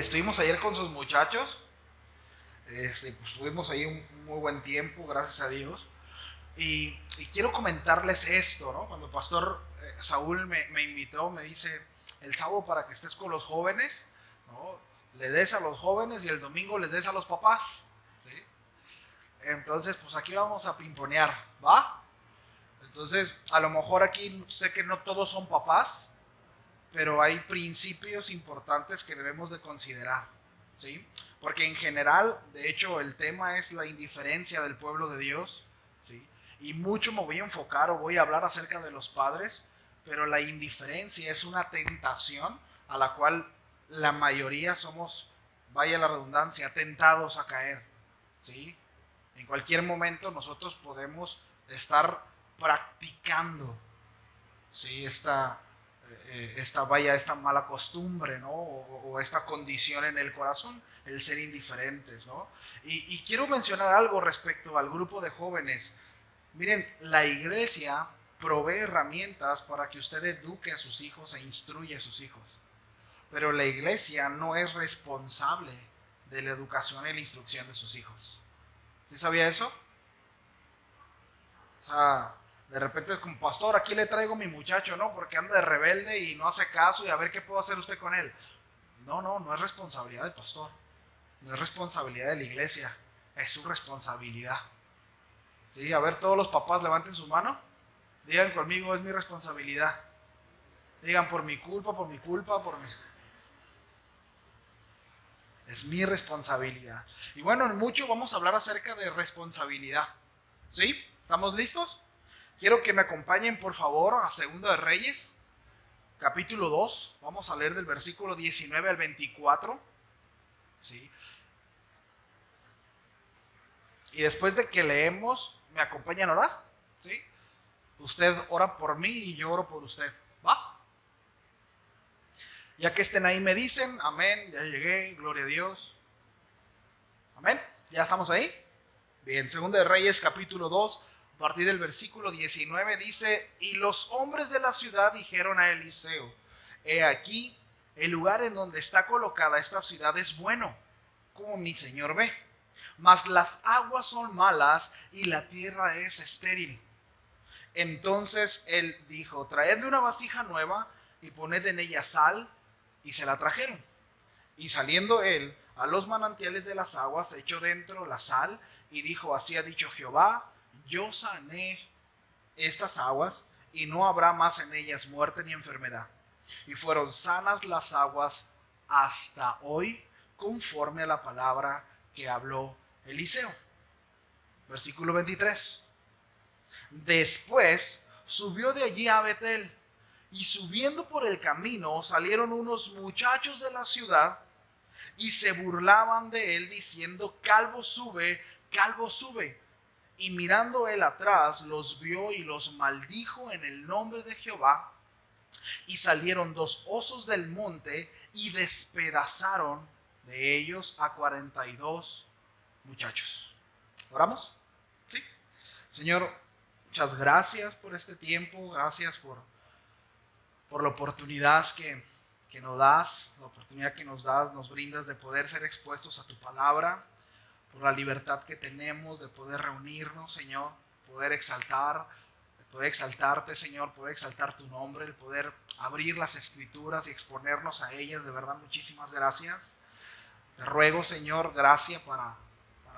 estuvimos ayer con sus muchachos. Pues tuvimos ahí un muy buen tiempo, gracias a Dios. Y quiero comentarles esto, ¿no? Cuando el pastor Saúl me invitó, me dice, el sábado para que estés con los jóvenes, ¿no? Le des a los jóvenes y el domingo les des a los papás, ¿sí? Entonces, pues aquí vamos a pimponear, ¿va? Entonces, a lo mejor aquí sé que no todos son papás, pero hay principios importantes que debemos de considerar, ¿sí? Porque en general, de hecho, el tema es la indiferencia del pueblo de Dios, ¿sí? Y mucho me voy a enfocar o voy a hablar acerca de los padres, pero la indiferencia es una tentación a la cual la mayoría somos, vaya la redundancia, tentados a caer, ¿sí? En cualquier momento nosotros podemos estar practicando, ¿sí? Esta mala costumbre, ¿no? O esta condición en el corazón, el ser indiferentes, ¿no? Y quiero mencionar algo respecto al grupo de jóvenes. Miren, la iglesia provee herramientas para que usted eduque a sus hijos e instruya a sus hijos. Pero la iglesia no es responsable de la educación y la instrucción de sus hijos. ¿Sí sabía eso? O sea, de repente es como, pastor, aquí le traigo a mi muchacho, ¿no? Porque anda de rebelde y no hace caso y a ver qué puedo hacer usted con él. No es responsabilidad del pastor. No es responsabilidad de la iglesia. Es su responsabilidad. ¿Sí? A ver, todos los papás levanten su mano. Digan conmigo, es mi responsabilidad. Digan, por mi culpa, por mi... Es mi responsabilidad. Y bueno, en mucho vamos a hablar acerca de responsabilidad. ¿Sí? ¿Estamos listos? Quiero que me acompañen, por favor, a Segunda de Reyes, capítulo 2. Vamos a leer del versículo 19 al 24. ¿Sí? Y después de que leemos, ¿me acompañan a orar? ¿Sí? Usted ora por mí y yo oro por usted. ¿Va? Ya que estén ahí me dicen, amén, ya llegué, gloria a Dios. Amén, ¿ya estamos ahí? Bien, Segunda de Reyes capítulo 2, a partir del versículo 19 dice, y los hombres de la ciudad dijeron a Eliseo, he aquí, el lugar en donde está colocada esta ciudad es bueno, como mi señor ve, mas las aguas son malas y la tierra es estéril. Entonces él dijo, traedme una vasija nueva y poned en ella sal, y se la trajeron. Y saliendo él a los manantiales de las aguas, echó dentro la sal y dijo, así ha dicho Jehová, yo sané estas aguas y no habrá más en ellas muerte ni enfermedad. Y fueron sanas las aguas hasta hoy, conforme a la palabra que habló Eliseo. Versículo 23. Después subió de allí a Betel, y subiendo por el camino salieron unos muchachos de la ciudad y se burlaban de él diciendo, calvo sube, calvo sube. Y mirando él atrás, los vio y los maldijo en el nombre de Jehová. Y salieron dos osos del monte y despedazaron de ellos a 42 muchachos. ¿Oramos? Sí. Señor, muchas gracias por este tiempo, gracias por la oportunidad que nos das, la oportunidad que nos das, nos brindas de poder ser expuestos a tu palabra, por la libertad que tenemos de poder reunirnos, Señor, poder exaltarte, Señor, poder exaltar tu nombre, el poder abrir las escrituras y exponernos a ellas. De verdad, muchísimas gracias. Te ruego, Señor, gracia para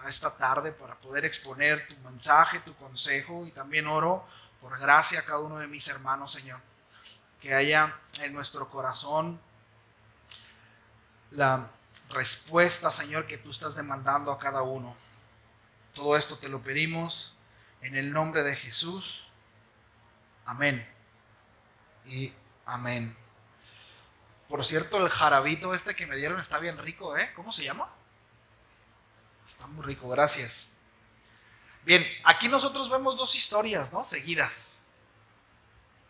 esta tarde, para poder exponer tu mensaje, tu consejo, y también oro por gracia a cada uno de mis hermanos, Señor. Que haya en nuestro corazón la respuesta, Señor, que tú estás demandando a cada uno. Todo esto te lo pedimos en el nombre de Jesús. Amén y amén. Por cierto, el jarabito este que me dieron está bien rico, ¿eh? ¿Cómo se llama? Está muy rico, gracias. Bien, aquí nosotros vemos dos historias, ¿no? Seguidas,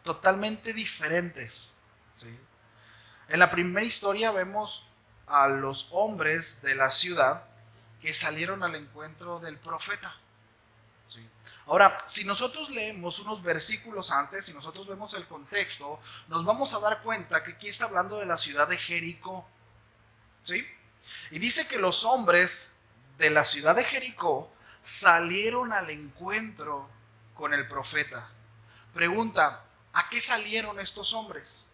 totalmente diferentes, ¿sí? En la primera historia vemos a los hombres de la ciudad que salieron al encuentro del profeta. ¿Sí? Ahora, si nosotros leemos unos versículos antes, si nosotros vemos el contexto, nos vamos a dar cuenta que aquí está hablando de la ciudad de Jericó. ¿Sí? Y dice que los hombres de la ciudad de Jericó salieron al encuentro con el profeta. Pregunta, ¿a qué salieron estos hombres?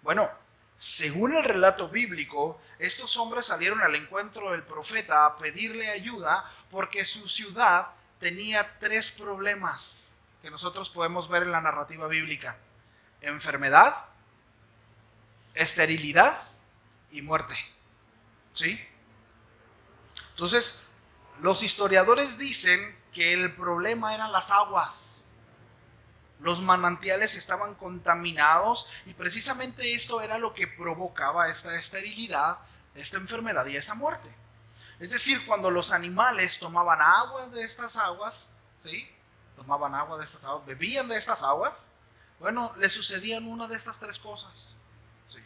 Bueno, según el relato bíblico, estos hombres salieron al encuentro del profeta a pedirle ayuda porque su ciudad tenía 3 problemas que nosotros podemos ver en la narrativa bíblica: enfermedad, esterilidad y muerte. ¿Sí? Entonces, los historiadores dicen que el problema eran las aguas. Los manantiales estaban contaminados y precisamente esto era lo que provocaba esta esterilidad, esta enfermedad y esta muerte. Es decir, cuando los animales tomaban aguas de estas aguas, ¿sí? Tomaban agua de estas aguas, bebían de estas aguas, bueno, les sucedían una de estas 3 cosas. ¿Sí?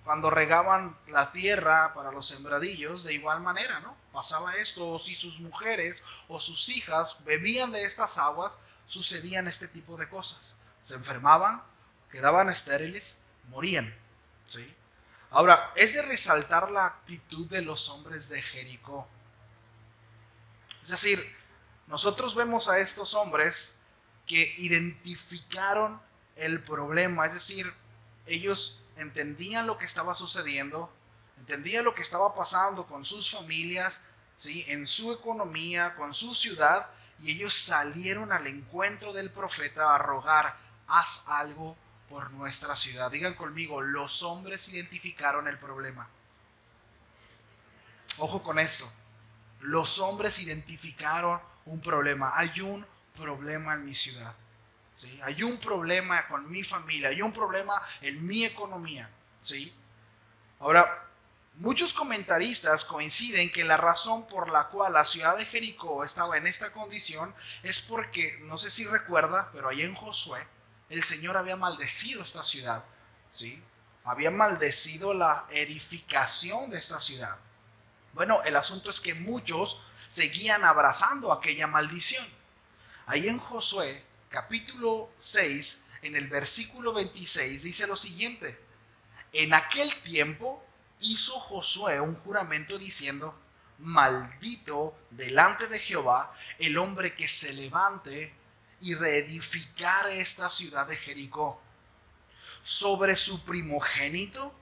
Cuando regaban la tierra para los sembradillos, de igual manera, ¿no? Pasaba esto, o si sus mujeres o sus hijas bebían de estas aguas, sucedían este tipo de cosas. Se enfermaban, quedaban estériles, morían. ¿Sí? Ahora, es de resaltar la actitud de los hombres de Jericó. Es decir, nosotros vemos a estos hombres que identificaron el problema, es decir, ellos entendían lo que estaba sucediendo, entendían lo que estaba pasando con sus familias, ¿sí? En su economía, con su ciudad, y ellos salieron al encuentro del profeta a rogar, haz algo por nuestra ciudad. Digan conmigo, los hombres identificaron el problema. Ojo con esto, los hombres identificaron un problema. Hay un problema en mi ciudad. ¿Sí? Hay un problema con mi familia, hay un problema en mi economía. ¿Sí? Ahora, muchos comentaristas coinciden que la razón por la cual la ciudad de Jericó estaba en esta condición es porque, no sé si recuerda, pero ahí en Josué, el Señor había maldecido esta ciudad. ¿Sí? Había maldecido la edificación de esta ciudad. Bueno, el asunto es que muchos seguían abrazando aquella maldición. Ahí en Josué, capítulo 6, en el versículo 26, dice lo siguiente: en aquel tiempo hizo Josué un juramento diciendo, maldito delante de Jehová el hombre que se levante y reedificare esta ciudad de Jericó. Sobre su primogénito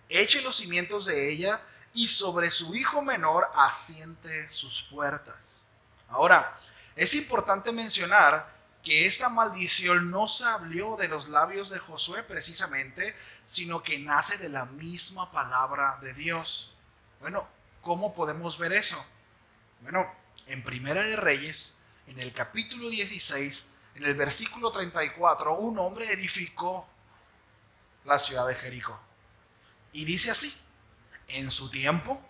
eche los cimientos de ella, y sobre su hijo menor asiente sus puertas. Ahora, es importante mencionar que esta maldición no salió de los labios de Josué precisamente, sino que nace de la misma palabra de Dios. Bueno, ¿cómo podemos ver eso? Bueno, en Primera de Reyes, en el capítulo 16, en el versículo 34, un hombre edificó la ciudad de Jericó. Y dice así: en su tiempo,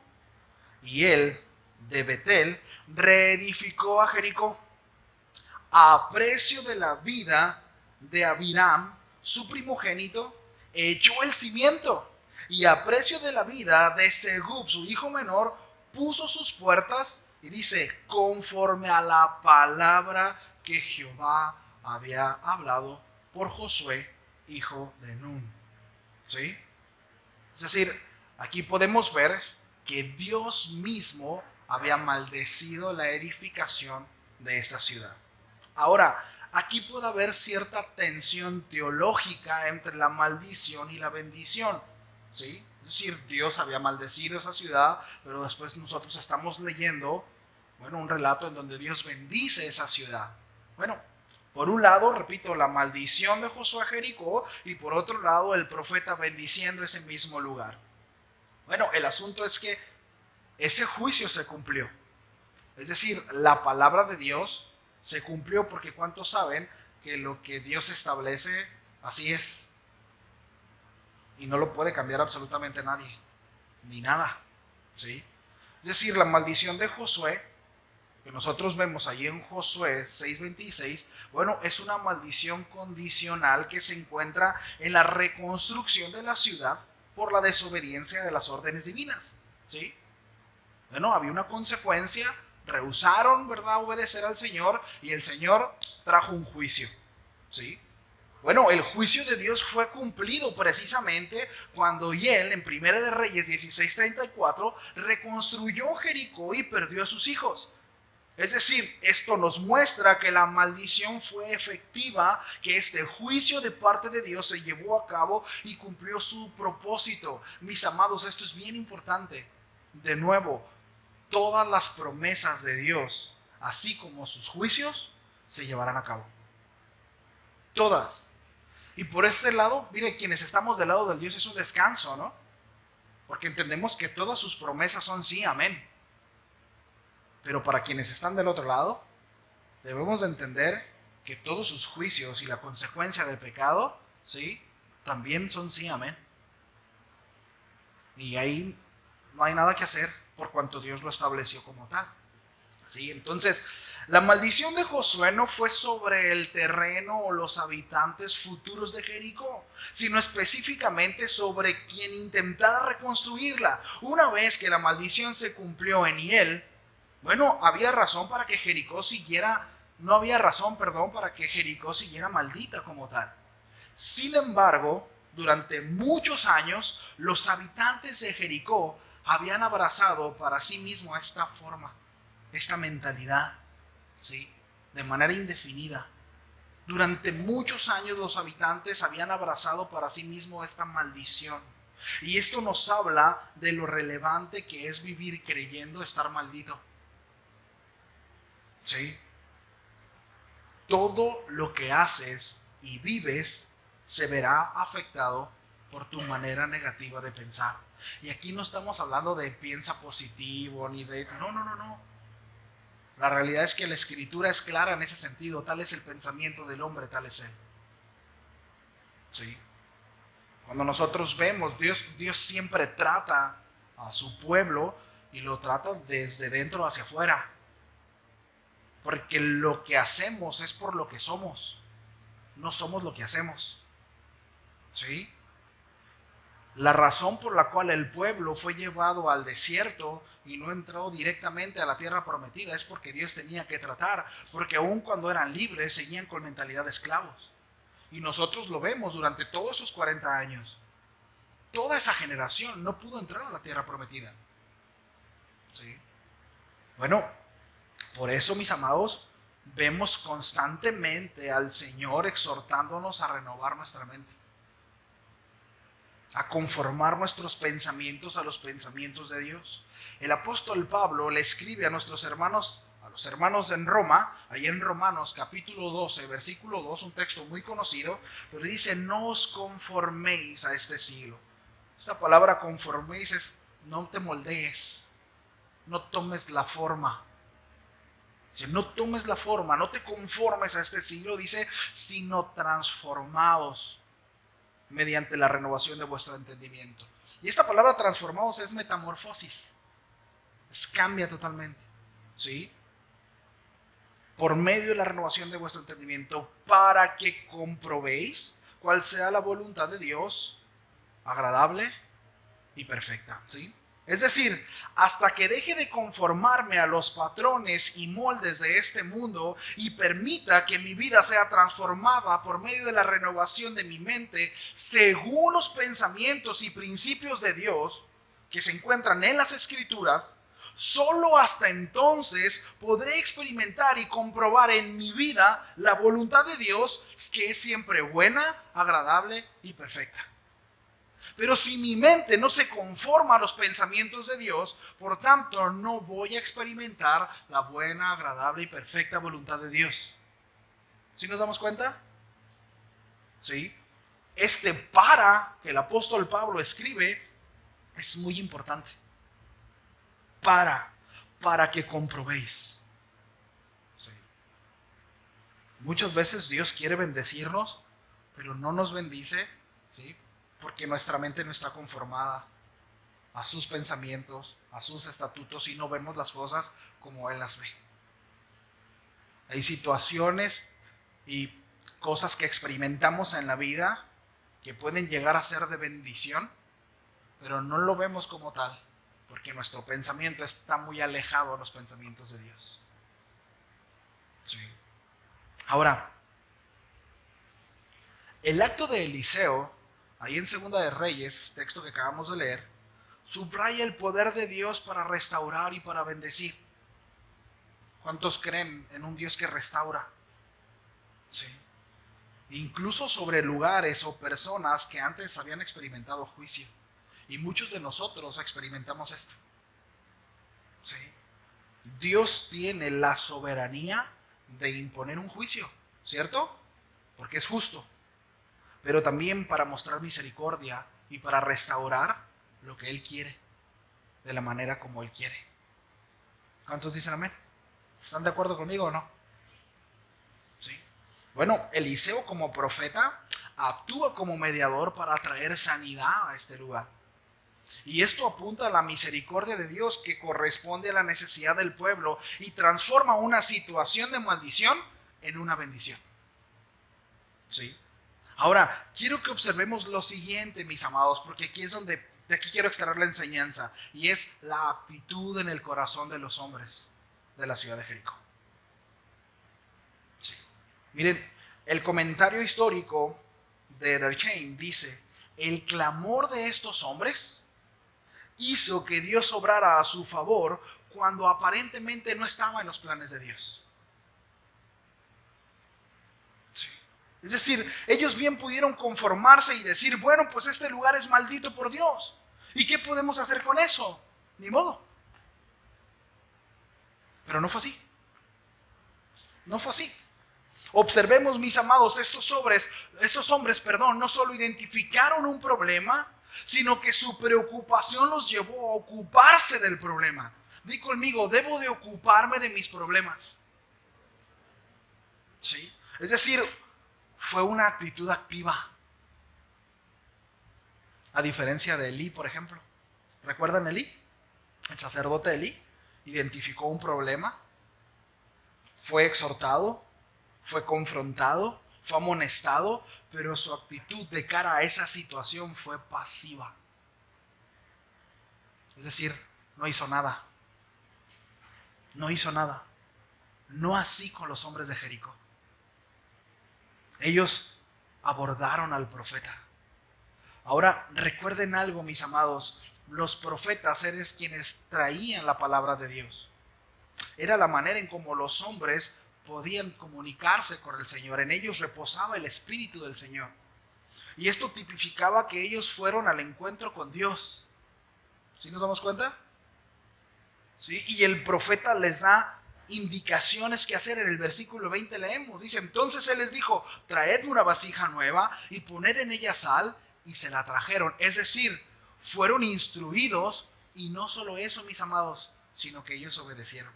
y él de Betel reedificó a Jericó a precio de la vida de Abiram, su primogénito, echó el cimiento, y a precio de la vida de Segub, su hijo menor, puso sus puertas, y dice, conforme a la palabra que Jehová había hablado por Josué, hijo de Nun. ¿Sí? Es decir, aquí podemos ver que Dios mismo había maldecido la edificación de esta ciudad. Ahora, aquí puede haber cierta tensión teológica entre la maldición y la bendición. ¿Sí? Es decir, Dios había maldecido esa ciudad, pero después nosotros estamos leyendo, bueno, un relato en donde Dios bendice esa ciudad. Bueno, por un lado, repito, la maldición de Josué a Jericó, y por otro lado, el profeta bendiciendo ese mismo lugar. Bueno, el asunto es que ese juicio se cumplió. Es decir, la palabra de Dios se cumplió, porque ¿cuántos saben que lo que Dios establece, así es? Y no lo puede cambiar absolutamente nadie, ni nada. ¿Sí? Es decir, la maldición de Josué, que nosotros vemos allí en Josué 6:26, bueno, es una maldición condicional que se encuentra en la reconstrucción de la ciudad por la desobediencia de las órdenes divinas. ¿Sí? Bueno, había una consecuencia, rehusaron, ¿verdad?, obedecer al Señor, y el Señor trajo un juicio. ¿Sí? Bueno, el juicio de Dios fue cumplido precisamente cuando él, en Primera de Reyes 16:34, reconstruyó Jericó y perdió a sus hijos. Es decir, esto nos muestra que la maldición fue efectiva, que este juicio de parte de Dios se llevó a cabo y cumplió su propósito. Mis amados, esto es bien importante. De nuevo, todas las promesas de Dios, así como sus juicios, se llevarán a cabo. Todas. Y por este lado, mire, quienes estamos del lado del Dios es un descanso, ¿no? Porque entendemos que todas sus promesas son sí, amén. Pero para quienes están del otro lado, debemos de entender que todos sus juicios y la consecuencia del pecado, ¿sí? También son sí, amén. Y ahí no hay nada que hacer por cuanto Dios lo estableció como tal. ¿Sí? Entonces, la maldición de Josué no fue sobre el terreno o los habitantes futuros de Jericó, sino específicamente sobre quien intentara reconstruirla. Una vez que la maldición se cumplió en Hiel, bueno, había razón para que Jericó siguiera, no había razón, perdón, para que Jericó siguiera maldita como tal. Sin embargo, durante muchos años, los habitantes de Jericó habían abrazado para sí mismo esta forma, esta mentalidad, ¿sí? De manera indefinida. Durante muchos años los habitantes habían abrazado para sí mismo esta maldición. Y esto nos habla de lo relevante que es vivir creyendo estar maldito. ¿Sí? Todo lo que haces y vives se verá afectado por tu manera negativa de pensar. Y aquí no estamos hablando de piensa positivo, ni de... No, no, no, no. La realidad es que la escritura es clara en ese sentido. Tal es el pensamiento del hombre, tal es él. ¿Sí? Cuando nosotros vemos, Dios siempre trata a su pueblo y lo trata desde dentro hacia afuera. Porque lo que hacemos es por lo que somos. No somos lo que hacemos. ¿Sí? La razón por la cual el pueblo fue llevado al desierto y no entró directamente a la tierra prometida es porque Dios tenía que tratar, porque aun cuando eran libres seguían con mentalidad de esclavos. Y nosotros lo vemos durante todos esos 40 años. Toda esa generación no pudo entrar a la tierra prometida. ¿Sí? Bueno, por eso, mis amados, vemos constantemente al Señor exhortándonos a renovar nuestra mente, a conformar nuestros pensamientos a los pensamientos de Dios. El apóstol Pablo le escribe a nuestros hermanos, a los hermanos en Roma, ahí en Romanos capítulo 12, versículo 2, un texto muy conocido, pero dice, no os conforméis a este siglo. Esta palabra conforméis es, no te moldees, no tomes la forma. Dice, no tomes la forma, no te conformes a este siglo, dice, sino transformaos mediante la renovación de vuestro entendimiento. Y esta palabra transformados es metamorfosis. Cambia totalmente. ¿Sí? Por medio de la renovación de vuestro entendimiento, para que comprobéis cuál sea la voluntad de Dios, agradable y perfecta. ¿Sí? Es decir, hasta que deje de conformarme a los patrones y moldes de este mundo y permita que mi vida sea transformada por medio de la renovación de mi mente según los pensamientos y principios de Dios que se encuentran en las Escrituras, solo hasta entonces podré experimentar y comprobar en mi vida la voluntad de Dios, que es siempre buena, agradable y perfecta. Pero si mi mente no se conforma a los pensamientos de Dios, por tanto no voy a experimentar la buena, agradable y perfecta voluntad de Dios. ¿Sí nos damos cuenta? ¿Sí? Este para que el apóstol Pablo escribe es muy importante. Para que comprobéis. ¿Sí? Muchas veces Dios quiere bendecirnos, pero no nos bendice, ¿sí? Porque nuestra mente no está conformada a sus pensamientos, a sus estatutos y no vemos las cosas como Él las ve. Hay situaciones y cosas que experimentamos en la vida que pueden llegar a ser de bendición, pero no lo vemos como tal, porque nuestro pensamiento está muy alejado a los pensamientos de Dios. Sí. Ahora, El acto de Eliseo, ahí en Segunda de Reyes, texto que acabamos de leer, subraya el poder de Dios para restaurar y para bendecir. ¿Cuántos creen en un Dios que restaura? Sí. Incluso sobre lugares o personas que antes habían experimentado juicio. Y muchos de nosotros experimentamos esto. Sí. Dios tiene la soberanía de imponer un juicio, ¿cierto? Porque es justo. Pero también para mostrar misericordia y para restaurar lo que Él quiere, de la manera como Él quiere. ¿Cuántos dicen amén? ¿Están de acuerdo conmigo o no? Sí. Bueno, Eliseo como profeta actúa como mediador para traer sanidad a este lugar. Y esto apunta a la misericordia de Dios que corresponde a la necesidad del pueblo y transforma una situación de maldición en una bendición. ¿Sí? Ahora, quiero que observemos lo siguiente, mis amados, porque aquí es donde, de aquí quiero extraer la enseñanza, y es la actitud en el corazón de los hombres de la ciudad de Jericó. Sí. Miren, el comentario histórico de Durkheim dice, el clamor de estos hombres hizo que Dios obrara a su favor cuando aparentemente no estaba en los planes de Dios. Sí. Es decir, ellos bien pudieron conformarse y decir, bueno, pues este lugar es maldito por Dios. ¿Y qué podemos hacer con eso? Ni modo. Pero no fue así. No fue así. Observemos, mis amados, estos hombres, no solo identificaron un problema, sino que su preocupación los llevó a ocuparse del problema. Di conmigo, debo de ocuparme de mis problemas. ¿Sí? Es decir, fue una actitud activa. A diferencia de Elí, por ejemplo. ¿Recuerdan Elí? El sacerdote Elí identificó un problema, fue exhortado, fue confrontado, fue amonestado, pero su actitud de cara a esa situación fue pasiva. Es decir, no hizo nada. No hizo nada. No así con los hombres de Jericó. Ellos abordaron al profeta. Ahora, recuerden algo, mis amados. Los profetas eran quienes traían la palabra de Dios. Era la manera en cómo los hombres podían comunicarse con el Señor. En ellos reposaba el Espíritu del Señor. Y esto tipificaba que ellos fueron al encuentro con Dios. ¿Sí nos damos cuenta? ¿Sí? Y el profeta les da indicaciones que hacer. En el versículo 20 leemos. Dice, entonces él les dijo, traedme una vasija nueva y poned en ella sal, y se la trajeron. Es decir, fueron instruidos, y no solo eso, mis amados, sino que ellos obedecieron.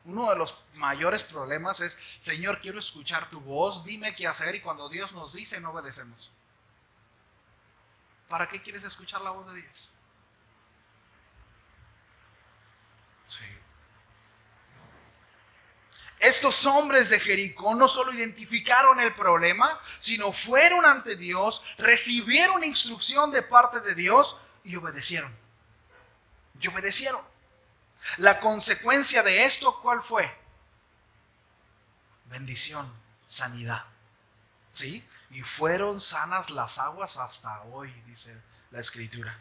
Uno de los mayores problemas es, Señor, quiero escuchar tu voz, dime qué hacer, y cuando Dios nos dice, no obedecemos. ¿Para qué quieres escuchar la voz de Dios? Sí. Estos hombres de Jericó no solo identificaron el problema, sino fueron ante Dios, recibieron instrucción de parte de Dios y obedecieron. Y obedecieron. La consecuencia de esto, ¿cuál fue? Bendición, sanidad. ¿Sí? Y fueron sanas las aguas hasta hoy, dice la Escritura,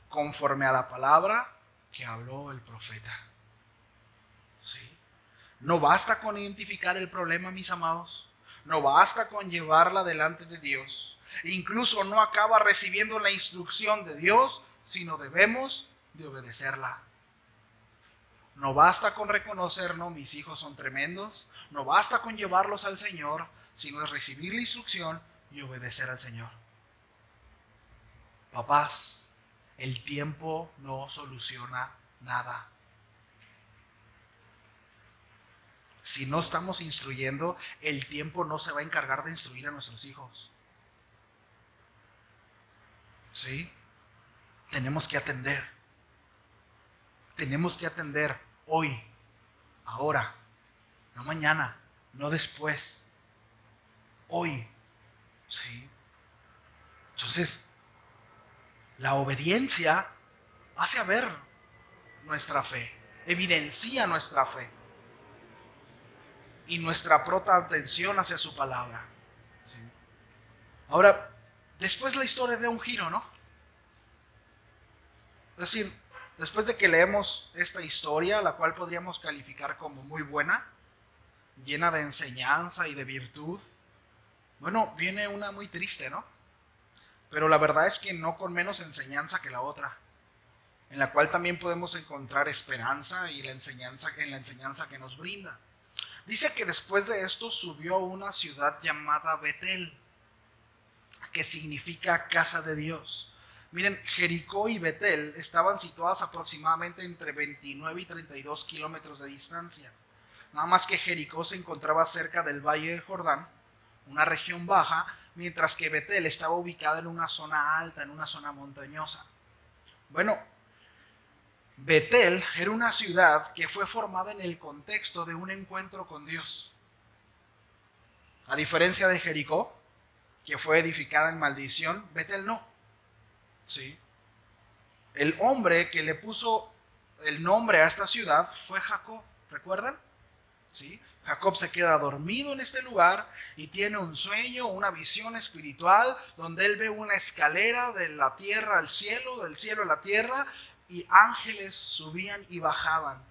conforme a la palabra que habló el profeta. ¿Sí? No basta con identificar el problema, mis amados. No basta con llevarla delante de Dios. Incluso no acaba recibiendo la instrucción de Dios, sino debemos de obedecerla. No basta con reconocer, no, mis hijos son tremendos. No basta con llevarlos al Señor, sino es recibir la instrucción y obedecer al Señor. Papás, el tiempo no soluciona nada. Si no estamos instruyendo, el tiempo no se va a encargar de instruir a nuestros hijos. ¿Sí? Tenemos que atender. Tenemos que atender hoy, ahora, no mañana, no después. Hoy. ¿Sí? Entonces, la obediencia hace ver nuestra fe, evidencia nuestra fe y nuestra pronta atención hacia su palabra. ¿Sí? Ahora, después la historia da un giro, ¿no? Es decir, después de que leemos esta historia, la cual podríamos calificar como muy buena, llena de enseñanza y de virtud, bueno, viene una muy triste, ¿no? Pero la verdad es que no con menos enseñanza que la otra, en la cual también podemos encontrar esperanza y en la enseñanza que nos brinda. Dice que después de esto subió a una ciudad llamada Betel, que significa casa de Dios. Miren, Jericó y Betel estaban situadas aproximadamente entre 29 y 32 kilómetros de distancia. Nada más que Jericó se encontraba cerca del Valle del Jordán, una región baja, mientras que Betel estaba ubicada en una zona alta, en una zona montañosa. Bueno, Betel era una ciudad que fue formada en el contexto de un encuentro con Dios. A diferencia de Jericó, que fue edificada en maldición, Betel no. ¿Sí? El hombre que le puso el nombre a esta ciudad fue Jacob, ¿recuerdan? ¿Sí? Jacob se queda dormido en este lugar y tiene un sueño, una visión espiritual, donde él ve una escalera de la tierra al cielo, del cielo a la tierra, y ángeles subían y bajaban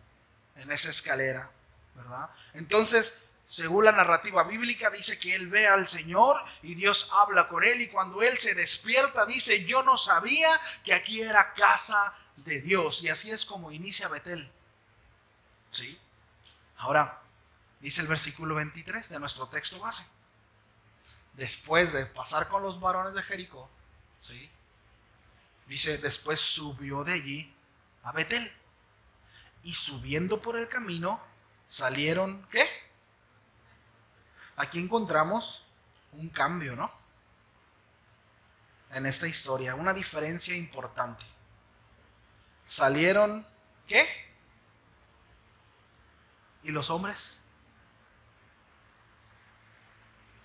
en esa escalera, ¿verdad? Entonces, según la narrativa bíblica, dice que él ve al Señor y Dios habla con él, y cuando él se despierta dice: yo no sabía que aquí era casa de Dios. Y así es como inicia Betel. ¿Sí? Ahora, dice el versículo 23 de nuestro texto base: después de pasar con los varones de Jericó, ¿sí? Dice, después subió de allí a Betel, y subiendo por el camino salieron, ¿qué? Aquí encontramos un cambio, ¿no? En esta historia, una diferencia importante. Salieron, ¿qué? ¿Y los hombres?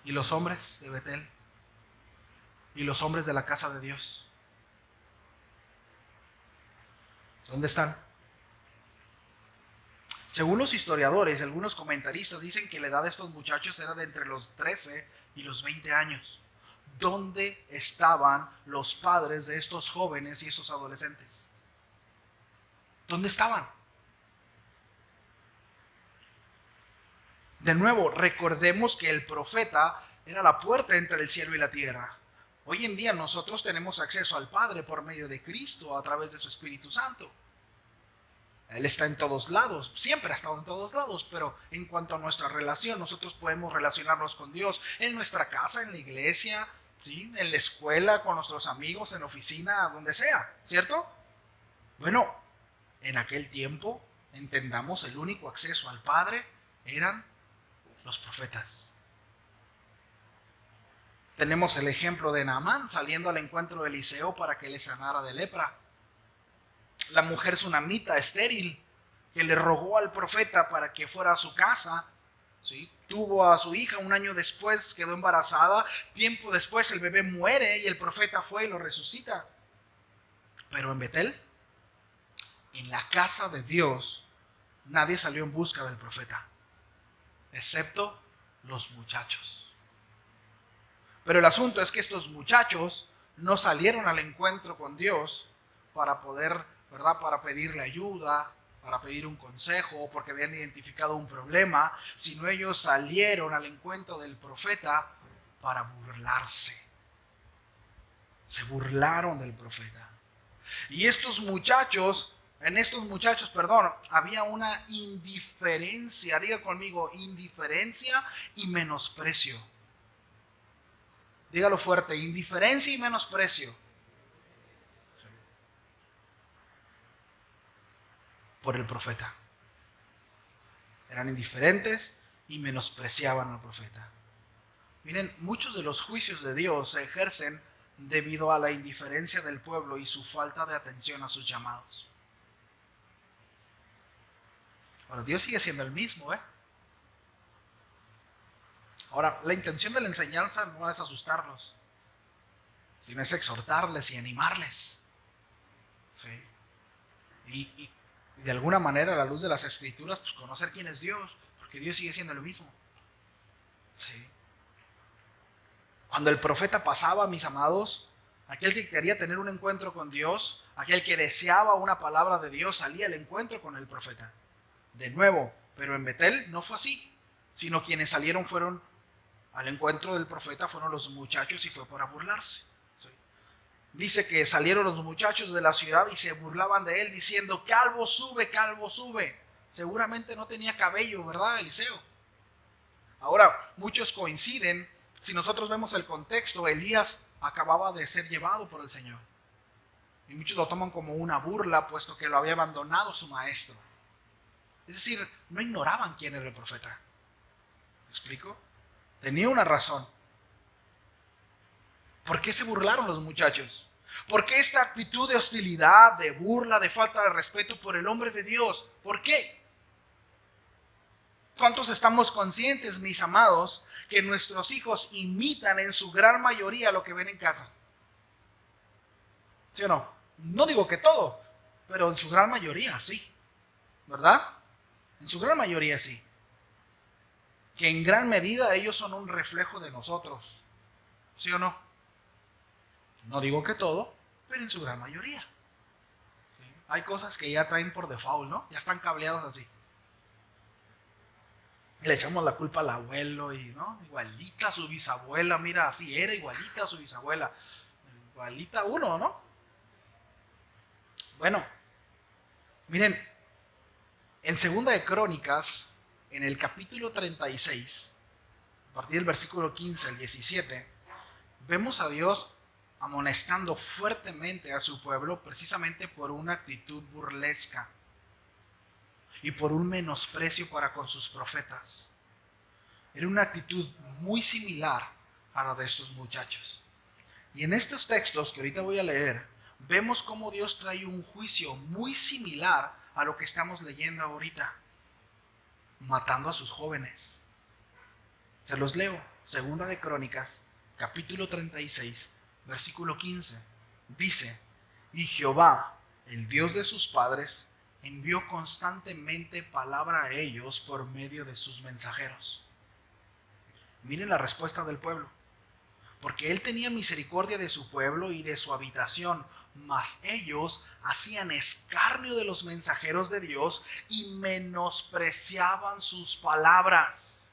¿Y los hombres de Betel? ¿Y los hombres de la casa de Dios? ¿Dónde están? Según los historiadores, algunos comentaristas dicen que la edad de estos muchachos era de entre los 13 y los 20 años. ¿Dónde estaban los padres de estos jóvenes y esos adolescentes? ¿Dónde estaban? De nuevo, recordemos que el profeta era la puerta entre el cielo y la tierra. Hoy en día nosotros tenemos acceso al Padre por medio de Cristo a través de su Espíritu Santo. Él está en todos lados, siempre ha estado en todos lados, pero en cuanto a nuestra relación, nosotros podemos relacionarnos con Dios en nuestra casa, en la iglesia, ¿sí? En la escuela, con nuestros amigos, en la oficina, donde sea, ¿cierto? Bueno, en aquel tiempo, entendamos, el único acceso al Padre eran los profetas. Tenemos el ejemplo de Naamán saliendo al encuentro de Eliseo para que le sanara de lepra. La mujer sunamita estéril que le rogó al profeta para que fuera a su casa, ¿sí? Tuvo a su hija, un año después quedó embarazada, tiempo después el bebé muere y el profeta fue y lo resucita. Pero en Betel, en la casa de Dios, nadie salió en busca del profeta, excepto los muchachos. Pero el asunto es que estos muchachos no salieron al encuentro con Dios para poder, ¿verdad?, para pedirle ayuda, para pedir un consejo, porque habían identificado un problema, sino ellos salieron al encuentro del profeta para burlarse. Se burlaron del profeta. Y en estos muchachos, había una indiferencia, diga conmigo, indiferencia y menosprecio. Dígalo fuerte: indiferencia y menosprecio. Sí. Por el profeta. Eran indiferentes y menospreciaban al profeta. Miren, muchos de los juicios de Dios se ejercen debido a la indiferencia del pueblo y su falta de atención a sus llamados. Bueno, Dios sigue siendo el mismo, ¿eh? Ahora, la intención de la enseñanza no es asustarlos, sino es exhortarles y animarles. ¿Sí? Y de alguna manera, a la luz de las Escrituras, pues conocer quién es Dios, porque Dios sigue siendo el mismo. ¿Sí? Cuando el profeta pasaba, mis amados, aquel que quería tener un encuentro con Dios, aquel que deseaba una palabra de Dios, salía al encuentro con el profeta. De nuevo, pero en Betel no fue así, sino quienes salieron fueron al encuentro del profeta fueron los muchachos y fue para burlarse. ¿Sí? Dice que salieron los muchachos de la ciudad y se burlaban de él diciendo, calvo sube, calvo sube. Seguramente no tenía cabello, ¿verdad, Eliseo? Ahora, muchos coinciden, si nosotros vemos el contexto, Elías acababa de ser llevado por el Señor. Y muchos lo toman como una burla, puesto que lo había abandonado su maestro. Es decir, no ignoraban quién era el profeta. ¿Me explico? Tenía una razón. ¿Por qué se burlaron los muchachos? ¿Por qué esta actitud de hostilidad, de burla, de falta de respeto por el hombre de Dios? ¿Por qué? ¿Cuántos estamos conscientes, mis amados, que nuestros hijos imitan en su gran mayoría lo que ven en casa? ¿Sí o no? No digo que todo, pero en su gran mayoría sí. ¿Verdad? En su gran mayoría sí. Que en gran medida ellos son un reflejo de nosotros. ¿Sí o no? No digo que todo, pero en su gran mayoría. ¿Sí? Hay cosas que ya traen por default, ¿no? Ya están cableados así. Y le echamos la culpa al abuelo y, ¿no? Igualita a su bisabuela, mira, así era, igualita a su bisabuela. Igualita a uno, ¿no? Bueno, miren, en Segunda de Crónicas, en el capítulo 36, a partir del versículo 15 al 17, vemos a Dios amonestando fuertemente a su pueblo precisamente por una actitud burlesca y por un menosprecio para con sus profetas. Era una actitud muy similar a la de estos muchachos. Y en estos textos que ahorita voy a leer, vemos cómo Dios trae un juicio muy similar a lo que estamos leyendo ahorita, matando a sus jóvenes. Se los leo. Segunda de Crónicas, capítulo 36, versículo 15. Dice, y Jehová, el Dios de sus padres, envió constantemente palabra a ellos por medio de sus mensajeros. Miren la respuesta del pueblo. Porque él tenía misericordia de su pueblo y de su habitación, mas ellos hacían escarnio de los mensajeros de Dios y menospreciaban sus palabras,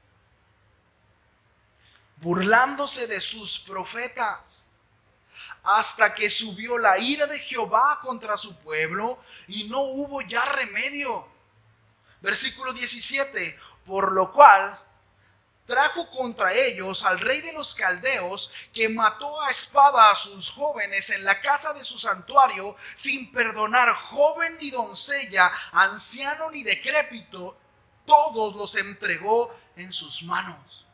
burlándose de sus profetas, hasta que subió la ira de Jehová contra su pueblo y no hubo ya remedio. Versículo 17, por lo cual trajo contra ellos al rey de los caldeos, que mató a espada a sus jóvenes en la casa de su santuario, sin perdonar joven ni doncella, anciano ni decrépito, todos los entregó en sus manos.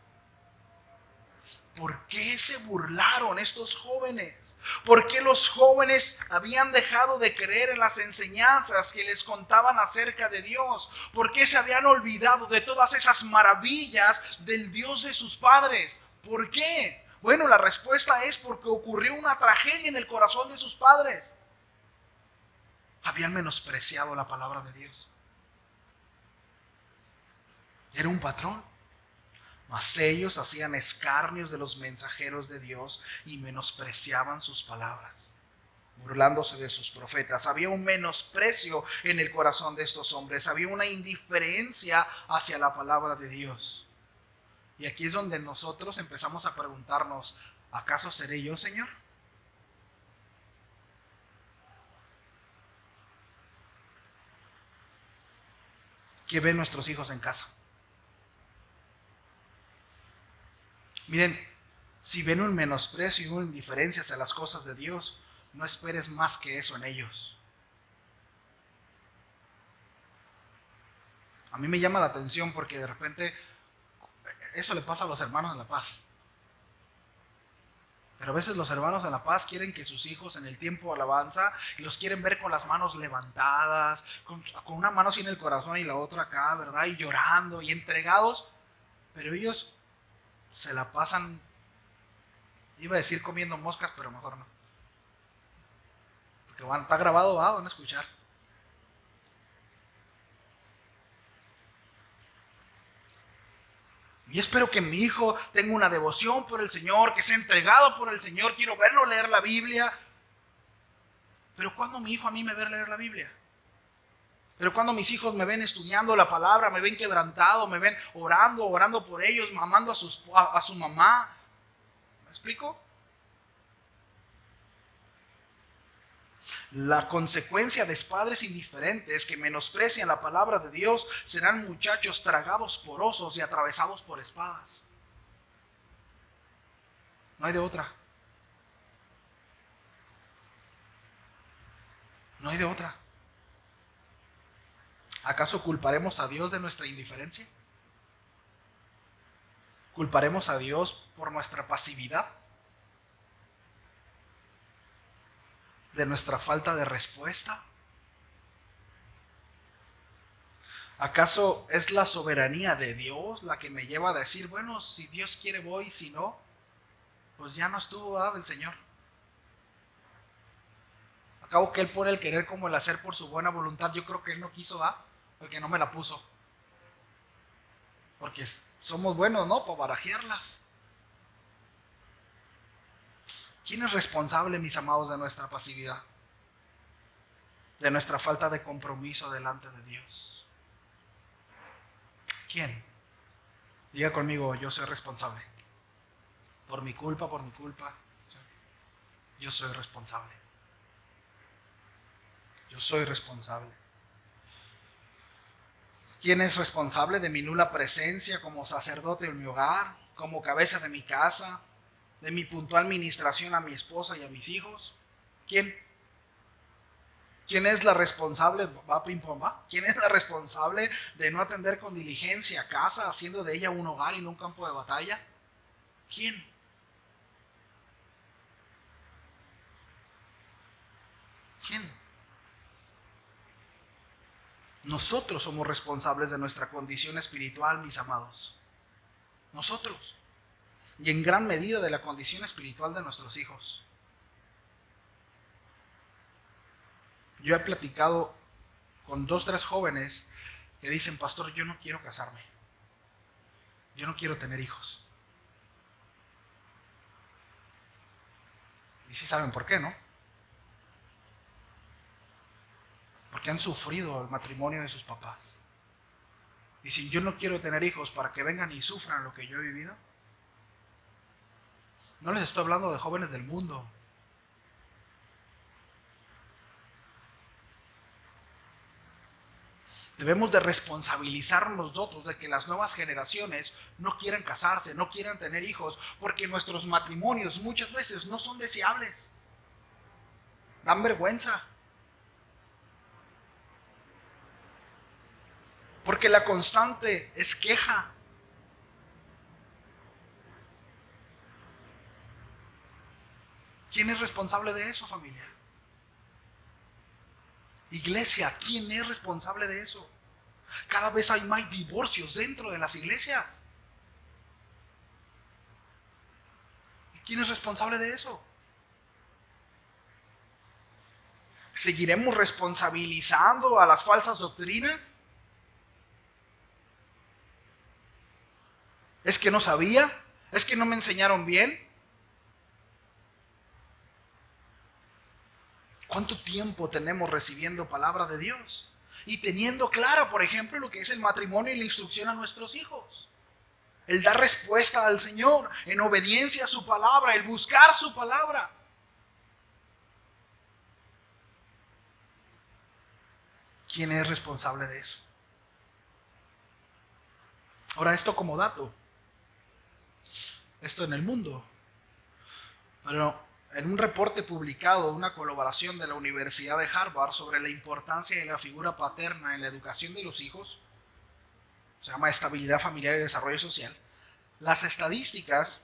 ¿Por qué se burlaron estos jóvenes? ¿Por qué los jóvenes habían dejado de creer en las enseñanzas que les contaban acerca de Dios? ¿Por qué se habían olvidado de todas esas maravillas del Dios de sus padres? ¿Por qué? Bueno, la respuesta es porque ocurrió una tragedia en el corazón de sus padres. Habían menospreciado la palabra de Dios. Era un patrón. Mas ellos hacían escarnios de los mensajeros de Dios y menospreciaban sus palabras, burlándose de sus profetas. Había un menosprecio en el corazón de estos hombres, había una indiferencia hacia la palabra de Dios. Y aquí es donde nosotros empezamos a preguntarnos, ¿acaso seré yo, Señor? ¿Qué ven nuestros hijos en casa? Miren, si ven un menosprecio y una indiferencia hacia las cosas de Dios, no esperes más que eso en ellos. A mí me llama la atención porque de repente eso le pasa a los hermanos en La Paz. Pero a veces los hermanos en La Paz quieren que sus hijos en el tiempo de alabanza y los quieren ver con las manos levantadas, con una mano así en el corazón y la otra acá, ¿verdad? Y llorando y entregados, pero ellos se la pasan, iba a decir comiendo moscas, pero mejor no. Porque está grabado, van a escuchar. Y espero que mi hijo tenga una devoción por el Señor, que sea entregado por el Señor. Quiero verlo leer la Biblia. Pero ¿cuándo mi hijo a mí me ve leer la Biblia? Pero cuando mis hijos me ven estudiando la palabra, me ven quebrantado, me ven orando por ellos, mamando a su mamá. ¿Me explico? La consecuencia de padres indiferentes que menosprecian la palabra de Dios serán muchachos tragados por osos y atravesados por espadas. No hay de otra. No hay de otra. ¿Acaso culparemos a Dios de nuestra indiferencia? ¿Culparemos a Dios por nuestra pasividad? ¿De nuestra falta de respuesta? ¿Acaso es la soberanía de Dios la que me lleva a decir, bueno, si Dios quiere voy, si no, pues ya no estuvo del Señor? Acabo que Él pone el querer como el hacer por su buena voluntad. Yo creo que Él no quiso porque no me la puso. Porque somos buenos, ¿no? Para barajearlas. ¿Quién es responsable, mis amados, de nuestra pasividad? De nuestra falta de compromiso delante de Dios. ¿Quién? Diga conmigo, yo soy responsable. Por mi culpa. Yo soy responsable. Yo soy responsable. ¿Quién es responsable de mi nula presencia como sacerdote en mi hogar, como cabeza de mi casa, de mi puntual ministración a mi esposa y a mis hijos? ¿Quién? ¿Quién es la responsable? ¿Quién es la responsable de no atender con diligencia a casa, haciendo de ella un hogar y no un campo de batalla? ¿Quién? ¿Quién? Nosotros somos responsables de nuestra condición espiritual, mis amados. Nosotros. Y en gran medida de la condición espiritual de nuestros hijos. Yo he platicado con 2, 3 jóvenes que dicen, pastor, yo no quiero casarme. Yo no quiero tener hijos. Y sí saben por qué, ¿no? Porque han sufrido el matrimonio de sus papás. Dicen, yo no quiero tener hijos para que vengan y sufran lo que yo he vivido. No les estoy hablando de jóvenes del mundo. Debemos de responsabilizarnos nosotros de que las nuevas generaciones no quieran casarse, no quieran tener hijos, porque nuestros matrimonios muchas veces no son deseables. Dan vergüenza. Porque la constante es queja. ¿Quién es responsable de eso, familia? Iglesia, ¿quién es responsable de eso? Cada vez hay más divorcios dentro de las iglesias. ¿Y quién es responsable de eso? ¿Seguiremos responsabilizando a las falsas doctrinas? ¿Es que no sabía? ¿Es que no me enseñaron bien? ¿Cuánto tiempo tenemos recibiendo palabra de Dios? Y teniendo clara, por ejemplo, lo que es el matrimonio y la instrucción a nuestros hijos. El dar respuesta al Señor en obediencia a su palabra, el buscar su palabra. ¿Quién es responsable de eso? Ahora, esto como dato. Esto en el mundo. Pero en un reporte publicado, una colaboración de la Universidad de Harvard sobre la importancia de la figura paterna en la educación de los hijos, se llama Estabilidad Familiar y Desarrollo Social, las estadísticas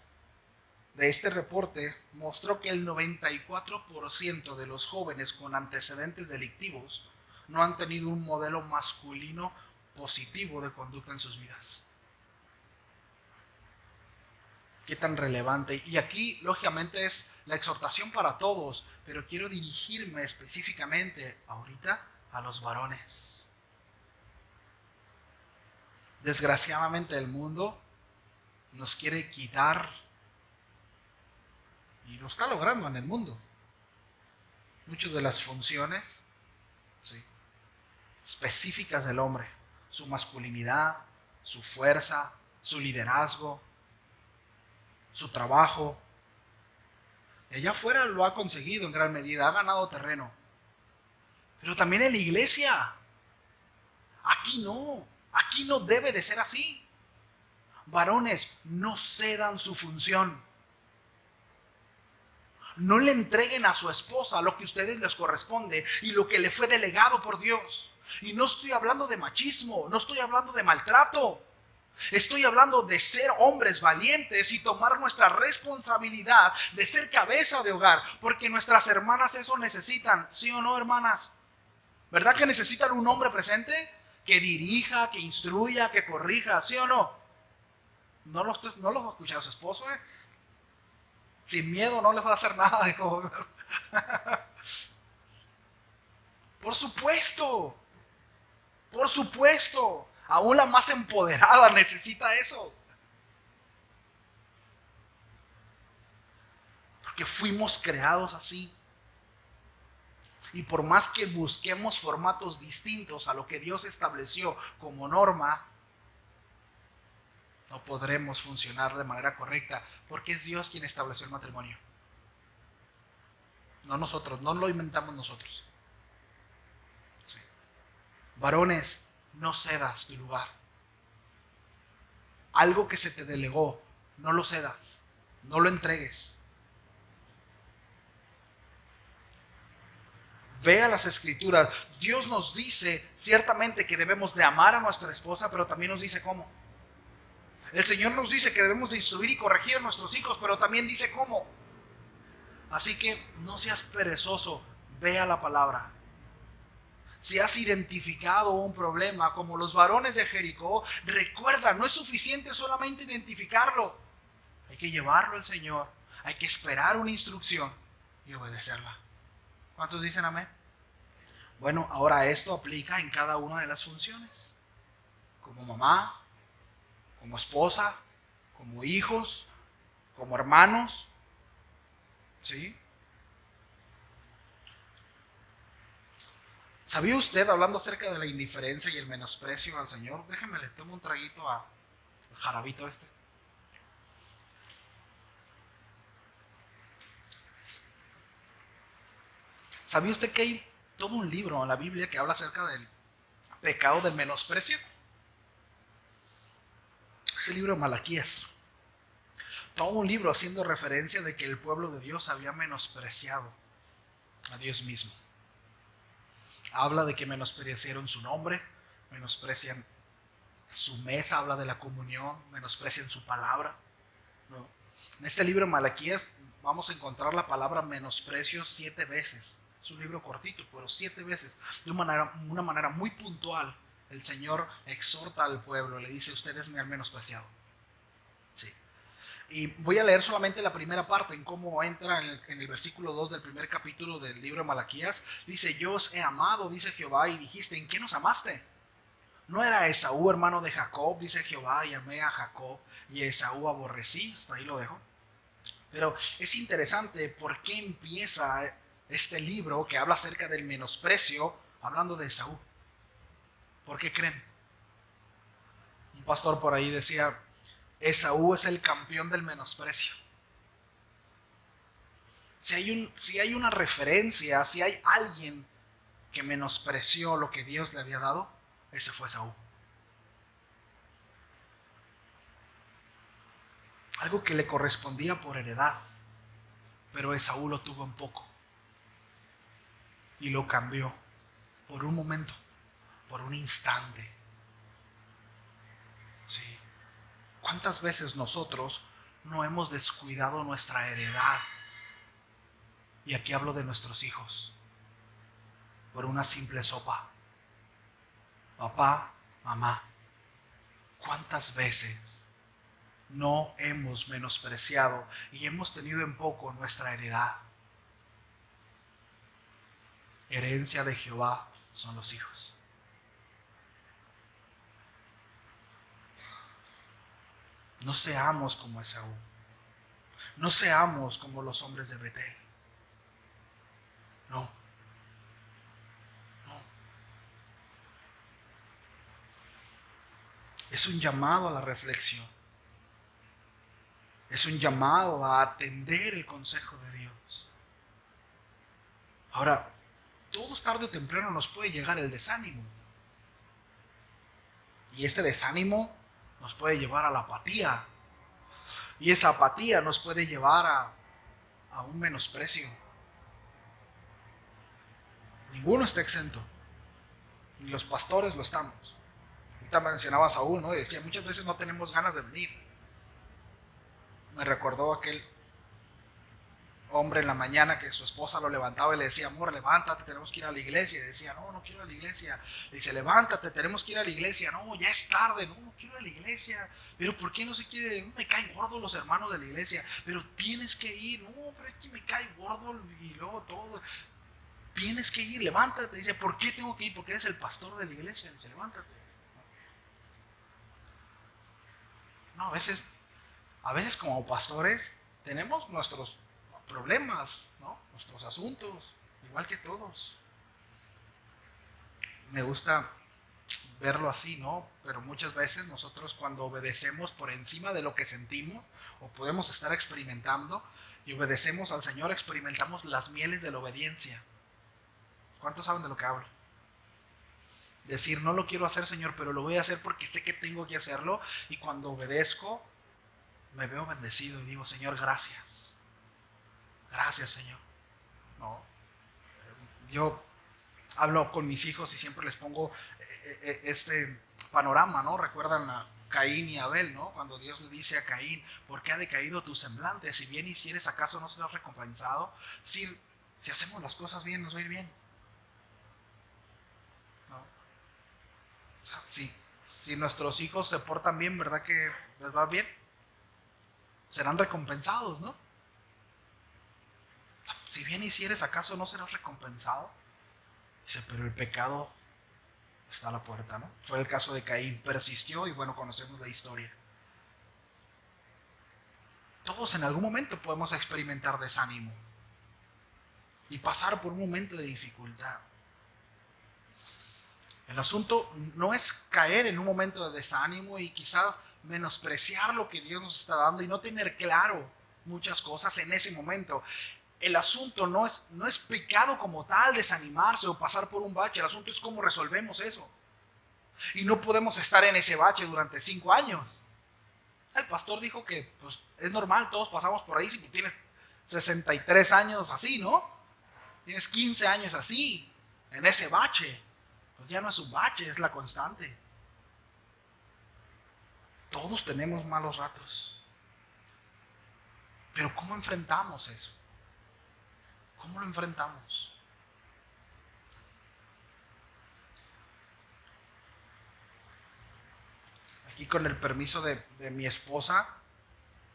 de este reporte mostró que el 94% de los jóvenes con antecedentes delictivos no han tenido un modelo masculino positivo de conducta en sus vidas. ¿Qué tan relevante? Y aquí, lógicamente, es la exhortación para todos, pero quiero dirigirme específicamente ahorita a los varones. Desgraciadamente el mundo nos quiere quitar, y lo está logrando en el mundo, muchas de las funciones, ¿sí?, específicas del hombre, su masculinidad, su fuerza, su liderazgo, su trabajo. Y allá afuera lo ha conseguido en gran medida, ha ganado terreno. Pero también en la iglesia, aquí no debe de ser así. Varones, no cedan su función. No le entreguen a su esposa lo que a ustedes les corresponde y lo que le fue delegado por Dios. Y no estoy hablando de machismo, no estoy hablando de maltrato. Estoy hablando de ser hombres valientes y tomar nuestra responsabilidad de ser cabeza de hogar, porque nuestras hermanas eso necesitan, ¿sí o no, hermanas? ¿Verdad que necesitan un hombre presente que dirija, que instruya, que corrija, ¿sí o no? No los va a escuchar su esposo, ¿eh? Sin miedo no les va a hacer nada de cómo. Por supuesto, por supuesto. Aún la más empoderada necesita eso. Porque fuimos creados así. Y por más que busquemos formatos distintos a lo que Dios estableció como norma, no podremos funcionar de manera correcta, porque es Dios quien estableció el matrimonio. No nosotros, no lo inventamos nosotros. Sí. Varones, no cedas tu lugar. Algo que se te delegó, no lo cedas, no lo entregues. Vea las escrituras. Dios nos dice ciertamente que debemos de amar a nuestra esposa, pero también nos dice cómo. El Señor nos dice que debemos de instruir y corregir a nuestros hijos, pero también dice cómo. Así que no seas perezoso, vea la palabra. Si has identificado un problema como los varones de Jericó, recuerda, no es suficiente solamente identificarlo. Hay que llevarlo al Señor, hay que esperar una instrucción y obedecerla. ¿Cuántos dicen amén? Bueno, ahora esto aplica en cada una de las funciones. Como mamá, como esposa, como hijos, como hermanos. ¿Sí? ¿Sabía usted, hablando acerca de la indiferencia y el menosprecio al Señor? Déjeme, le tomo un traguito al jarabito este. ¿Sabía usted que hay todo un libro en la Biblia que habla acerca del pecado del menosprecio? Es el libro de Malaquías. Todo un libro haciendo referencia de que el pueblo de Dios había menospreciado a Dios mismo. Habla de que menospreciaron su nombre, menosprecian su mesa, habla de la comunión, menosprecian su palabra. ¿No? En este libro de Malaquías vamos a encontrar la palabra menosprecio 7 veces. Es un libro cortito, pero 7 veces. De una manera muy puntual, el Señor exhorta al pueblo, le dice, ustedes me han menospreciado. Sí. Y voy a leer solamente la primera parte, en cómo entra en el versículo 2 del primer capítulo del libro de Malaquías. Dice, yo os he amado, dice Jehová, y dijiste, ¿en qué nos amaste? ¿No era Esaú hermano de Jacob? Dice Jehová, y amé a Jacob, y a Esaú aborrecí. Hasta ahí lo dejo. Pero es interesante por qué empieza este libro que habla acerca del menosprecio, hablando de Esaú. ¿Por qué creen? Un pastor por ahí decía, Esaú es el campeón del menosprecio. Si hay una referencia, si hay alguien que menospreció lo que Dios le había dado, ese fue Esaú. Algo que le correspondía por heredad, pero Esaú lo tuvo en poco y lo cambió por un momento, por un instante. Sí. ¿Cuántas veces nosotros no hemos descuidado nuestra heredad? Y aquí hablo de nuestros hijos, por una simple sopa. Papá, mamá, ¿cuántas veces no hemos menospreciado y hemos tenido en poco nuestra heredad? Herencia de Jehová son los hijos. No seamos como Esaú. No seamos como los hombres de Betel. No, no. Es un llamado a la reflexión. Es un llamado a atender el consejo de Dios. Ahora, todos tarde o temprano nos puede llegar el desánimo. Y este desánimo nos puede llevar a la apatía. Y esa apatía nos puede llevar a un menosprecio. Ninguno está exento. Ni los pastores lo estamos. Ahorita mencionaba a Saúl, ¿no? Y decía, muchas veces no tenemos ganas de venir. Me recordó aquel hombre en la mañana que su esposa lo levantaba y le decía, amor, levántate, tenemos que ir a la iglesia. Y decía, no, no quiero ir a la iglesia. Le dice, levántate, tenemos que ir a la iglesia. No, ya es tarde, no, no quiero ir a la iglesia. Pero ¿por qué no se quiere? No, me caen gordos los hermanos de la iglesia. Pero tienes que ir. No, pero es que me cae gordo y luego todo. Tienes que ir, levántate. Dice, ¿por qué tengo que ir? Porque eres el pastor de la iglesia. Dice, levántate. No, a veces como pastores tenemos nuestros problemas, ¿no? Nuestros asuntos, igual que todos. Me gusta verlo así, ¿no? Pero muchas veces nosotros cuando obedecemos por encima de lo que sentimos o podemos estar experimentando y obedecemos al Señor, experimentamos las mieles de la obediencia. ¿Cuántos saben de lo que hablo? Decir, no lo quiero hacer, Señor, pero lo voy a hacer porque sé que tengo que hacerlo, y cuando obedezco me veo bendecido y digo, Señor, gracias. Gracias, Señor. No, yo hablo con mis hijos y siempre les pongo este panorama, ¿no? Recuerdan a Caín y Abel, ¿no? Cuando Dios le dice a Caín, ¿por qué ha decaído tu semblante? Si bien hicieres, ¿acaso no serás recompensado? Si hacemos las cosas bien, nos va a ir bien, ¿no? O sea, si nuestros hijos se portan bien, ¿verdad que les va bien? Serán recompensados, ¿no? O sea, si bien hicieres, ¿acaso no serás recompensado? Dice, pero el pecado está a la puerta, ¿no? Fue el caso de Caín, persistió y bueno, conocemos la historia. Todos en algún momento podemos experimentar desánimo y pasar por un momento de dificultad. El asunto no es caer en un momento de desánimo y quizás menospreciar lo que Dios nos está dando y no tener claro muchas cosas en ese momento. El asunto no es pecado como tal desanimarse o pasar por un bache, el asunto es cómo resolvemos eso. Y no podemos estar en ese bache durante 5 años. El pastor dijo que pues, es normal, todos pasamos por ahí. Si tienes 63 años así, ¿no? Tienes 15 años así, en ese bache. Pues ya no es un bache, es la constante. Todos tenemos malos ratos. Pero ¿cómo enfrentamos eso? ¿Cómo lo enfrentamos? Aquí con el permiso de mi esposa,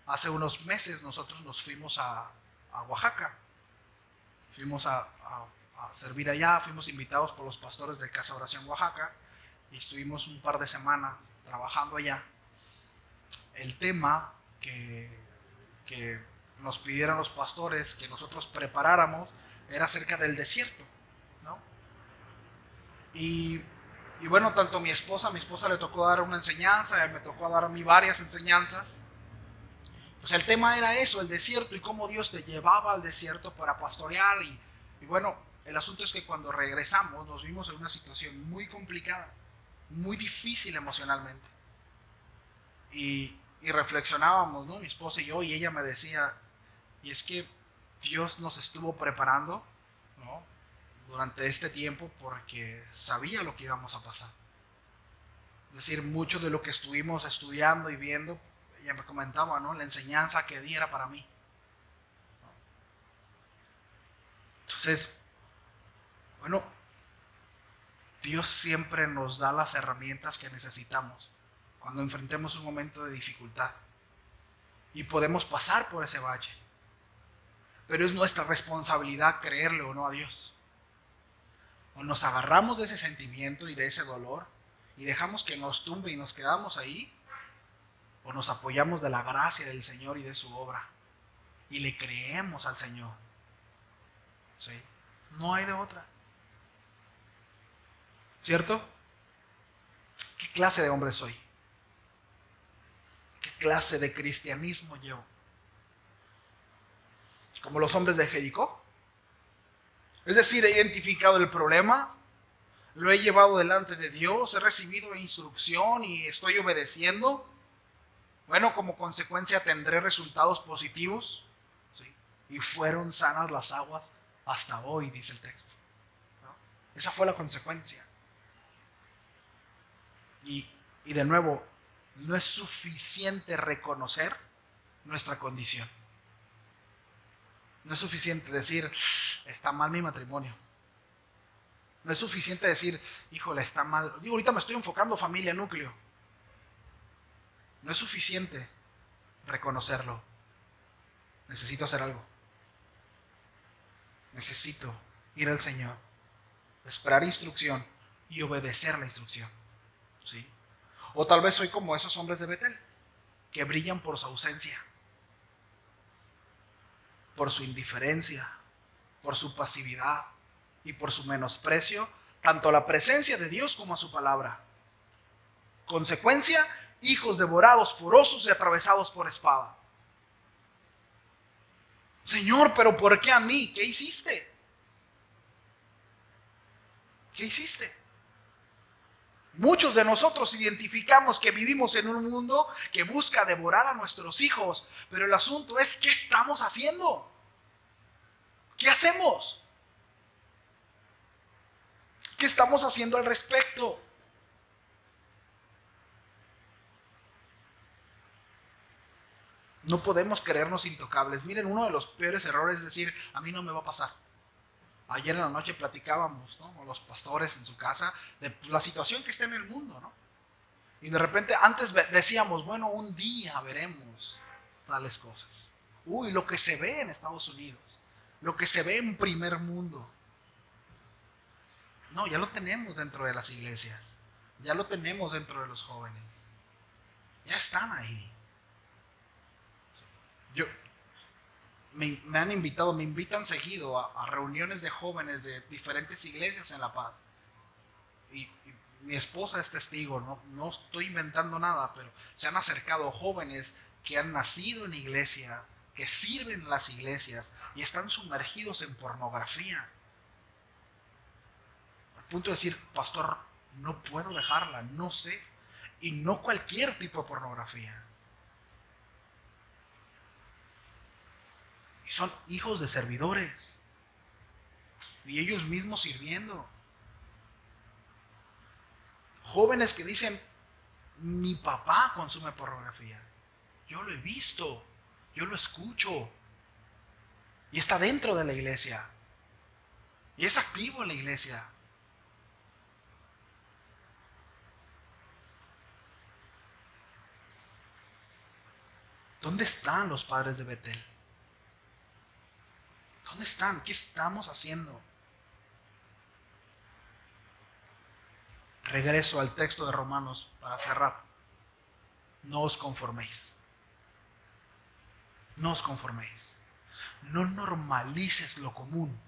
hace unos meses nosotros nos fuimos a Oaxaca. Fuimos a servir allá, fuimos invitados por los pastores de Casa Oración Oaxaca y estuvimos un par de semanas trabajando allá. El tema que nos pidieron los pastores que nosotros preparáramos era acerca del desierto, ¿no? Y, y bueno, tanto a mi esposa le tocó dar una enseñanza, me tocó dar a mí varias enseñanzas. Pues el tema era eso, el desierto y cómo Dios te llevaba al desierto para pastorear. Y bueno, el asunto es que cuando regresamos nos vimos en una situación muy complicada, muy difícil emocionalmente. Y reflexionábamos, ¿no? Mi esposa y yo, y ella me decía, y es que Dios nos estuvo preparando, ¿no? Durante este tiempo porque sabía lo que íbamos a pasar. Es decir, mucho de lo que estuvimos estudiando y viendo, ella me comentaba, ¿no? La enseñanza que di era para mí. Entonces, bueno, Dios siempre nos da las herramientas que necesitamos cuando enfrentemos un momento de dificultad. Y podemos pasar por ese valle. Pero es nuestra responsabilidad creerle o no a Dios. O nos agarramos de ese sentimiento y de ese dolor y dejamos que nos tumbe y nos quedamos ahí. o nos apoyamos de la gracia del Señor y de su obra y le creemos al Señor. ¿Sí? No hay de otra. ¿Cierto? ¿Qué clase de hombre soy? ¿Qué clase de cristianismo llevo? ¿Como los hombres de Jericó? Es decir, he identificado el problema, lo he llevado delante de Dios, he recibido instrucción y estoy obedeciendo. Bueno, como consecuencia tendré resultados positivos. ¿Sí? Y fueron sanas las aguas hasta hoy, dice el texto. ¿No? Esa fue la consecuencia. Y de nuevo, no es suficiente reconocer nuestra condición. No es suficiente decir, está mal mi matrimonio. No es suficiente decir, híjole, está mal. Digo, ahorita me estoy enfocando familia, núcleo. No es suficiente reconocerlo. Necesito hacer algo. Necesito ir al Señor, esperar instrucción y obedecer la instrucción. ¿Sí? O tal vez soy como esos hombres de Betel, que brillan por su ausencia, por su indiferencia, por su pasividad y por su menosprecio, tanto a la presencia de Dios como a su palabra. Consecuencia, hijos devorados por osos y atravesados por espada. Señor, pero ¿por qué a mí? ¿Qué hiciste? ¿Qué hiciste? Muchos de nosotros identificamos que vivimos en un mundo que busca devorar a nuestros hijos, pero el asunto es, ¿qué estamos haciendo? ¿Qué hacemos? ¿Qué estamos haciendo al respecto? No podemos creernos intocables. Miren, uno de los peores errores es decir, a mí no me va a pasar. Ayer en la noche platicábamos, ¿no?, con los pastores en su casa de la situación que está en el mundo, ¿no? Y de repente antes decíamos, bueno, un día veremos tales cosas. Uy, lo que se ve en Estados Unidos, lo que se ve en primer mundo. No, ya lo tenemos dentro de las iglesias, ya lo tenemos dentro de los jóvenes. Ya están ahí. Yo, me han invitado, me invitan seguido a reuniones de jóvenes de diferentes iglesias en La Paz. Y mi esposa es testigo, no estoy inventando nada, pero se han acercado jóvenes que han nacido en iglesia, que sirven en las iglesias y están sumergidos en pornografía. Al punto de decir, pastor, no puedo dejarla, no sé. Y no cualquier tipo de pornografía. Y son hijos de servidores. Y ellos mismos sirviendo. Jóvenes que dicen, mi papá consume pornografía. Yo lo he visto, yo lo escucho. Y está dentro de la iglesia. Y es activo en la iglesia. ¿Dónde están los padres de Betel? ¿Dónde están? ¿Qué estamos haciendo? Regreso al texto de Romanos para cerrar. No os conforméis. No os conforméis. No normalices lo común.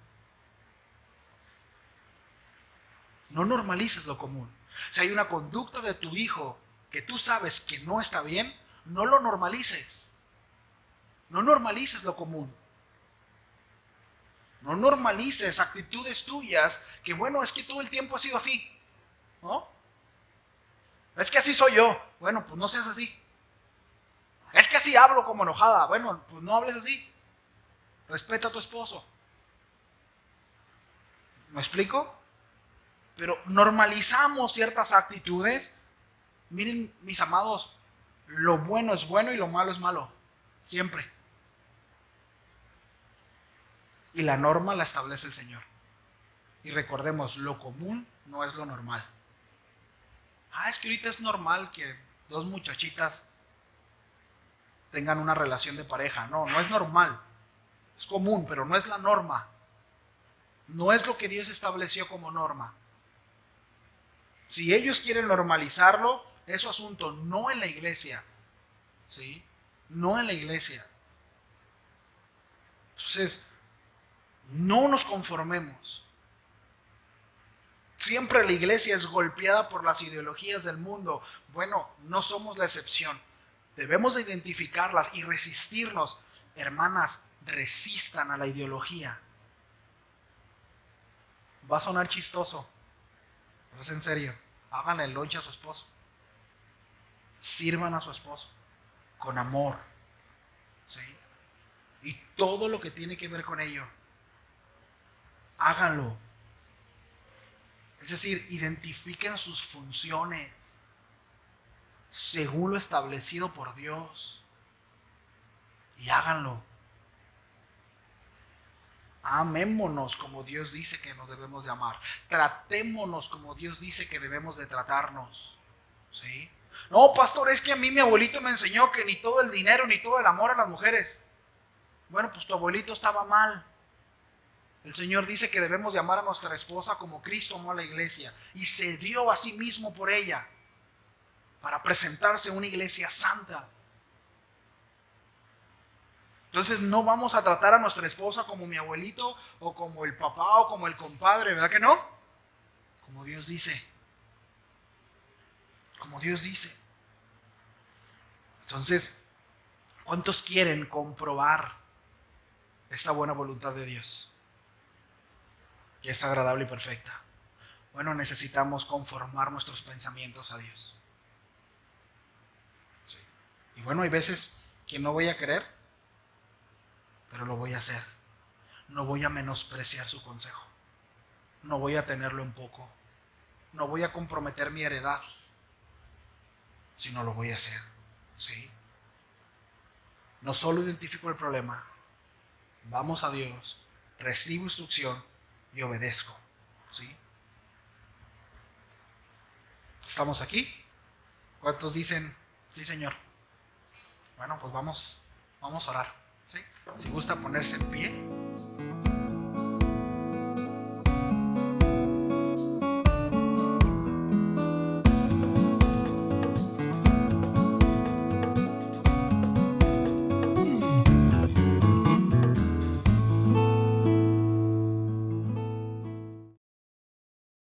No normalices lo común. Si hay una conducta de tu hijo que tú sabes que no está bien, no lo normalices. No normalices lo común. No normalices actitudes tuyas que, bueno, es que todo el tiempo ha sido así, ¿no? Es que así soy yo. Bueno, pues no seas así. Es que así hablo como enojada. Bueno, pues no hables así. Respeta a tu esposo. ¿Me explico? Pero normalizamos ciertas actitudes. Miren, mis amados, lo bueno es bueno y lo malo es malo. Siempre. Y la norma la establece el Señor. Y recordemos, lo común no es lo normal. Es que ahorita es normal que dos muchachitas tengan una relación de pareja. No, no es normal. Es común, pero no es la norma. No es lo que Dios estableció como norma. Si ellos quieren normalizarlo, es su asunto, no en la iglesia. ¿sí? No en la iglesia. Entonces, no nos conformemos. Siempre la iglesia es golpeada por las ideologías del mundo. Bueno, no somos la excepción. Debemos de identificarlas y resistirnos. Hermanas, resistan a la ideología. Va a sonar chistoso, pero es en serio. Hagan el lonche a su esposo. Sirvan a su esposo con amor, ¿sí? Y todo lo que tiene que ver con ello, háganlo. Es decir, identifiquen sus funciones según lo establecido por Dios y háganlo. Amémonos como Dios dice que nos debemos de amar. Tratémonos como Dios dice que debemos de tratarnos, ¿sí? No, pastor, es que a mí mi abuelito me enseñó que ni todo el dinero ni todo el amor a las mujeres. Bueno, pues tu abuelito estaba mal. El Señor dice que debemos de amar a nuestra esposa como Cristo amó a la iglesia y se dio a sí mismo por ella para presentarse una iglesia santa. Entonces no vamos a tratar a nuestra esposa como mi abuelito o como el papá o como el compadre, ¿verdad que no? Como Dios dice. Como Dios dice. Entonces, ¿cuántos quieren comprobar esta buena voluntad de Dios? Que es agradable y perfecta. Bueno, necesitamos conformar nuestros pensamientos a Dios. Sí. Y bueno, hay veces que no voy a querer, pero lo voy a hacer. No voy a menospreciar su consejo. No voy a tenerlo en poco. No voy a comprometer mi heredad, sino lo voy a hacer. ¿Sí? No solo identifico el problema, vamos a Dios, recibo instrucción y obedezco. ¿Sí? ¿Estamos aquí? ¿Cuántos dicen, sí, Señor? Bueno, pues vamos a orar. ¿Sí? Si gusta ponerse en pie.